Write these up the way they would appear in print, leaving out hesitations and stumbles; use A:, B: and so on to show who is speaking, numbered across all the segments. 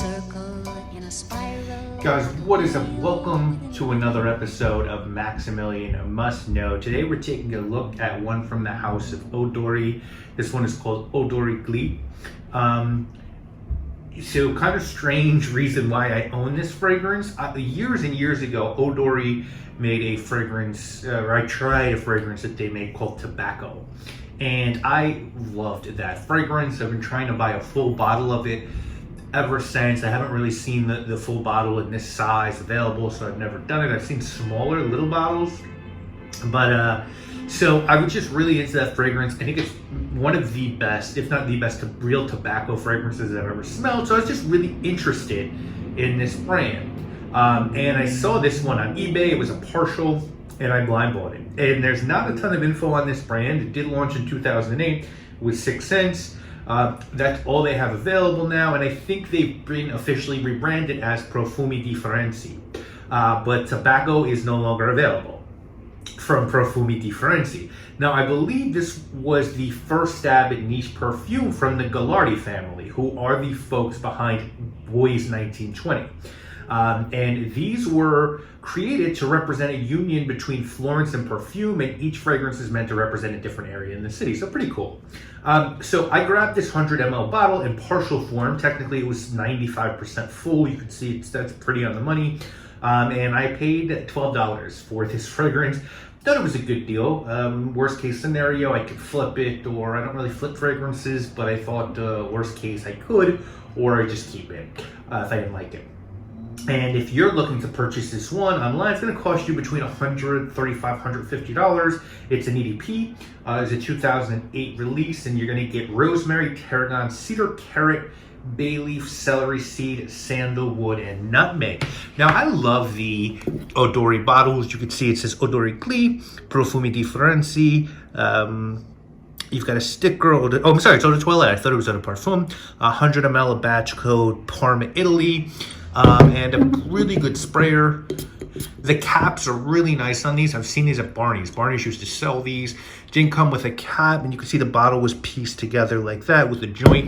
A: circle in a spiral.
B: Guys, what is up? Welcome to another episode of Maximilian Must Know. Today we're taking a look at one from the house of Odori. This one is called Odori Gli. So kind of strange reason why I own this fragrance. Years and years ago, Odori made a fragrance, or I tried a fragrance that they made called Tobacco. And I loved that fragrance. I've been trying to buy a full bottle of it ever since. I haven't really seen the full bottle in this size available, so I've never done it. I've seen smaller little bottles, but so I was just really into that fragrance. I think it's one of the best, if not the best, real tobacco fragrances I've ever smelled. So I was just really interested in this brand, and I saw this one on eBay. It was a partial, and I blind bought it. And there's not a ton of info on this brand. It did launch in 2008 with 6 cents. That's all they have available now, and I think they've been officially rebranded as Profumi Differenzi. But tobacco is no longer available from Profumi Differenzi. Now, I believe this was the first stab at niche perfume from the Gli Odori family, who are the folks behind Boys 1920. And these were created to represent a union between Florence and perfume, and each fragrance is meant to represent a different area in the city. So pretty cool. So I grabbed this 100 ml bottle in partial form. Technically, it was 95% full. You can see that's pretty on the money. And I paid $12 for this fragrance. Thought it was a good deal. Worst case scenario, I could flip it, or I don't really flip fragrances, but I thought worst case I could, or I just keep it if I didn't like it. And if you're looking to purchase this one online, it's going to cost you between $135, $150. It's an EDP. It's a 2008 release, and you're going to get rosemary, tarragon, cedar, carrot, bay leaf, celery seed, sandalwood, and nutmeg. Now, I love the Odori bottles. You can see it says Odori Gli, Profumi Differenzi. You've got a sticker. Oh, I'm sorry, it's Eau de Toilette. I thought it was Eau de Parfum. 100 ml of batch code Parma, Italy. And a really good sprayer. The caps are really nice on these. I've seen these at Barney's. Barney's used to sell these. Didn't come with a cap, and you can see the bottle was pieced together like that with a joint.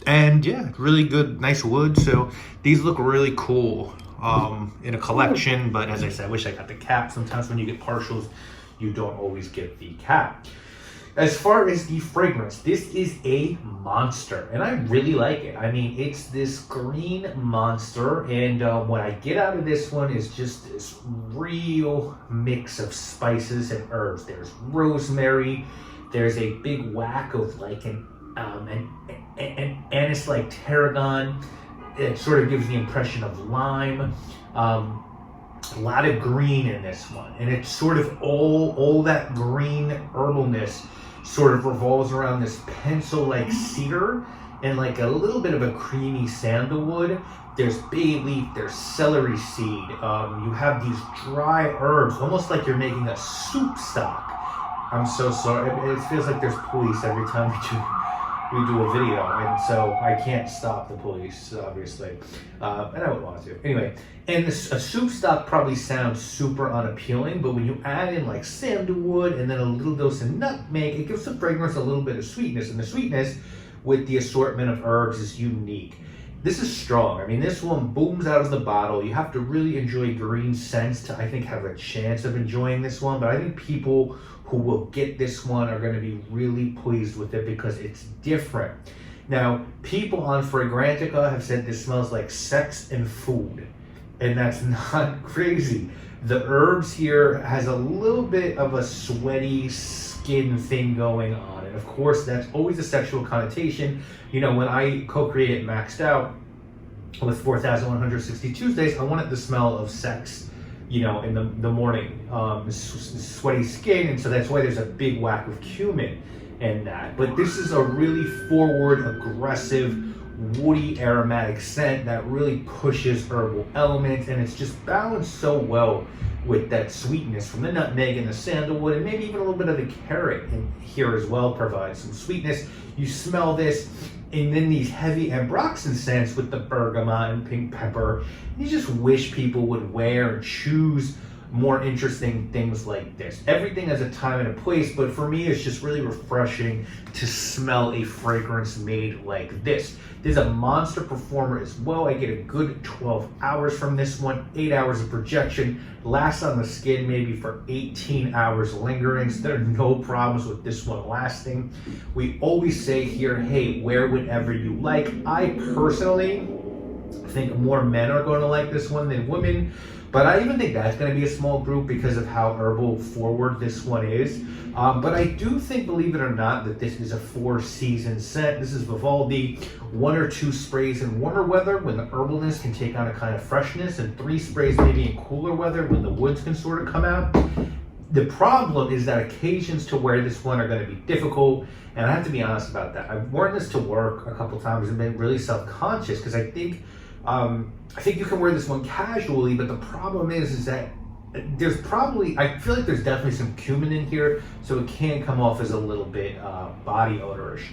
B: And yeah, really good, nice wood. So these look really cool in a collection. But as I said, I wish I got the cap. Sometimes when you get partials, you don't always get the cap. As far as the fragrance, this is a monster, and I really like it. I mean, it's this green monster, and what I get out of this one is just this real mix of spices and herbs. There's rosemary, there's a big whack of like an anise-like tarragon. It sort of gives the impression of lime. A lot of green in this one, and it's sort of all that green herbalness sort of revolves around this pencil-like cedar and like a little bit of a creamy sandalwood. There's bay leaf, there's celery seed. You have these dry herbs, almost like you're making a soup stock. I'm so sorry. It feels like there's police every time we do a video, and so I can't stop the police, obviously, and I would want to. Anyway, and a soup stock probably sounds super unappealing, but when you add in like sandalwood and then a little dose of nutmeg, it gives the fragrance a little bit of sweetness, and the sweetness with the assortment of herbs is unique. This is strong. I mean, this one booms out of the bottle. You have to really enjoy green scents to, I think, have a chance of enjoying this one, but I think people who will get this one are going to be really pleased with it because it's different. Now, people on Fragrantica have said this smells like sex and food, and that's not crazy. The herbs here has a little bit of a sweaty skin thing going on, and of course, that's always a sexual connotation. You know, when I co-created Maxed Out with 4,160 Tuesdays, I wanted the smell of sex, you know, in the morning, sweaty skin, and so that's why there's a big whack of cumin in that. But this is a really forward, aggressive, woody, aromatic scent that really pushes herbal elements, and it's just balanced so well with that sweetness from the nutmeg and the sandalwood, and maybe even a little bit of the carrot in here as well provides some sweetness. You smell this, and then these heavy ambroxan scents with the bergamot and pink pepper. You just wish people would wear and choose more interesting things like this. Everything has a time and a place, but for me, it's just really refreshing to smell a fragrance made like this. This is a monster performer as well. I get a good 12 hours from this one, 8 hours of projection, lasts on the skin maybe for 18 hours lingering, so there are no problems with this one lasting. We always say here, hey, wear whatever you like. I personally think more men are going to like this one than women, but I even think that's going to be a small group because of how herbal forward this one is. But I do think, believe it or not, that this is a 4-season scent. This is Vivaldi, 1 or 2 sprays in warmer weather when the herbalness can take on a kind of freshness, and 3 sprays maybe in cooler weather when the woods can sort of come out. The problem is that occasions to wear this one are going to be difficult, and I have to be honest about that. I've worn this to work a couple times and been really self-conscious because I think you can wear this one casually, but the problem is that there's probably, I feel like there's definitely some cumin in here, so it can come off as a little bit body odorish.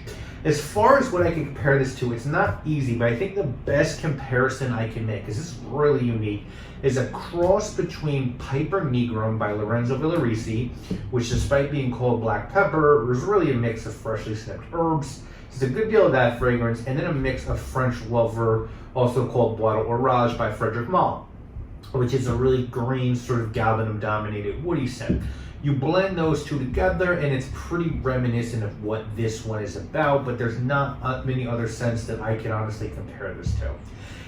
B: As far as what I can compare this to, it's not easy, but I think the best comparison I can make, because this is really unique, is a cross between Piper Negrum by Lorenzo Villarici, which despite being called black pepper, was really a mix of freshly snipped herbs. It's a good deal of that fragrance, and then a mix of French Lover, also called Bois d'Orage by Frederic Malle, which is a really green, sort of galbanum-dominated woody scent. You blend those two together, and it's pretty reminiscent of what this one is about, but there's not many other scents that I can honestly compare this to.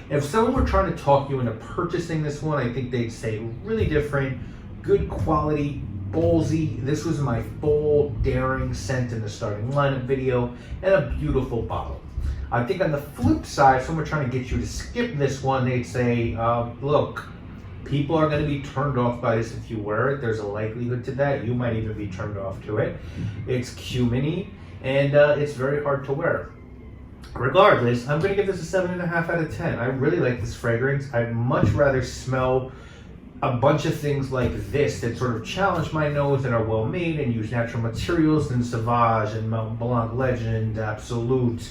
B: If someone were trying to talk you into purchasing this one, I think they'd say really different, good quality, ballsy. This was my full daring scent in the starting lineup video, and a beautiful bottle. I think on the flip side, if someone were trying to get you to skip this one, they'd say, look, people are going to be turned off by this if you wear it. There's a likelihood to that. You might even be turned off to it. It's cuminy, and it's very hard to wear. Regardless, I'm going to give this a 7.5 out of 10. I really like this fragrance. I'd much rather smell a bunch of things like this that sort of challenge my nose and are well made and use natural materials than Sauvage and Mont Blanc Legend, Absolute,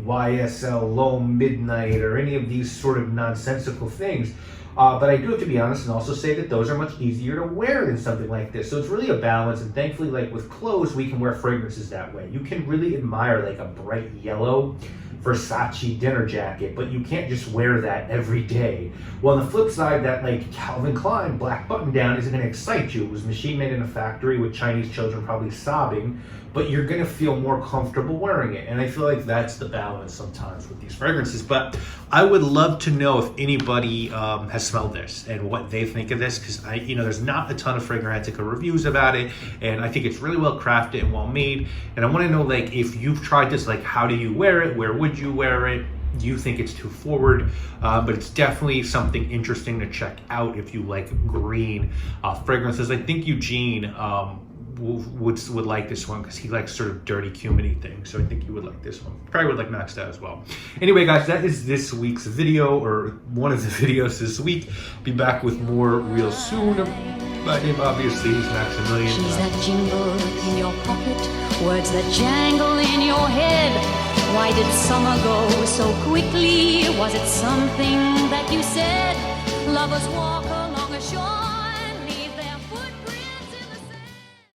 B: YSL, Low Midnight, or any of these sort of nonsensical things. But I do have to be honest and also say that those are much easier to wear than something like this. So it's really a balance, and thankfully, like with clothes, we can wear fragrances that way. You can really admire like a bright yellow Versace dinner jacket, but you can't just wear that every day. Well, on the flip side, that like Calvin Klein black button down isn't going to excite you. It was machine made in a factory with Chinese children probably sobbing, but you're going to feel more comfortable wearing it. And I feel like that's the balance sometimes with these fragrances. But I would love to know if anybody has smelled this and what they think of this, because there's not a ton of Fragrantica reviews about it, and I think it's really well crafted and well made. And I want to know, like, if you've tried this, like, how do you wear it? Where would you wear it? Do you think it's too forward? But it's definitely something interesting to check out if you like green fragrances. I think Eugene would like this one because he likes sort of dirty cuminy things, so I think you would like this one. Probably would like Max that as well. Anyway, guys, that is this week's video, or one of the videos this week. Be back with more real soon. My name obviously is Maximilian.
A: She's that jingle in your pocket, words that jangle in your head. Why did summer go so quickly? Was it something that you said? Lovers walk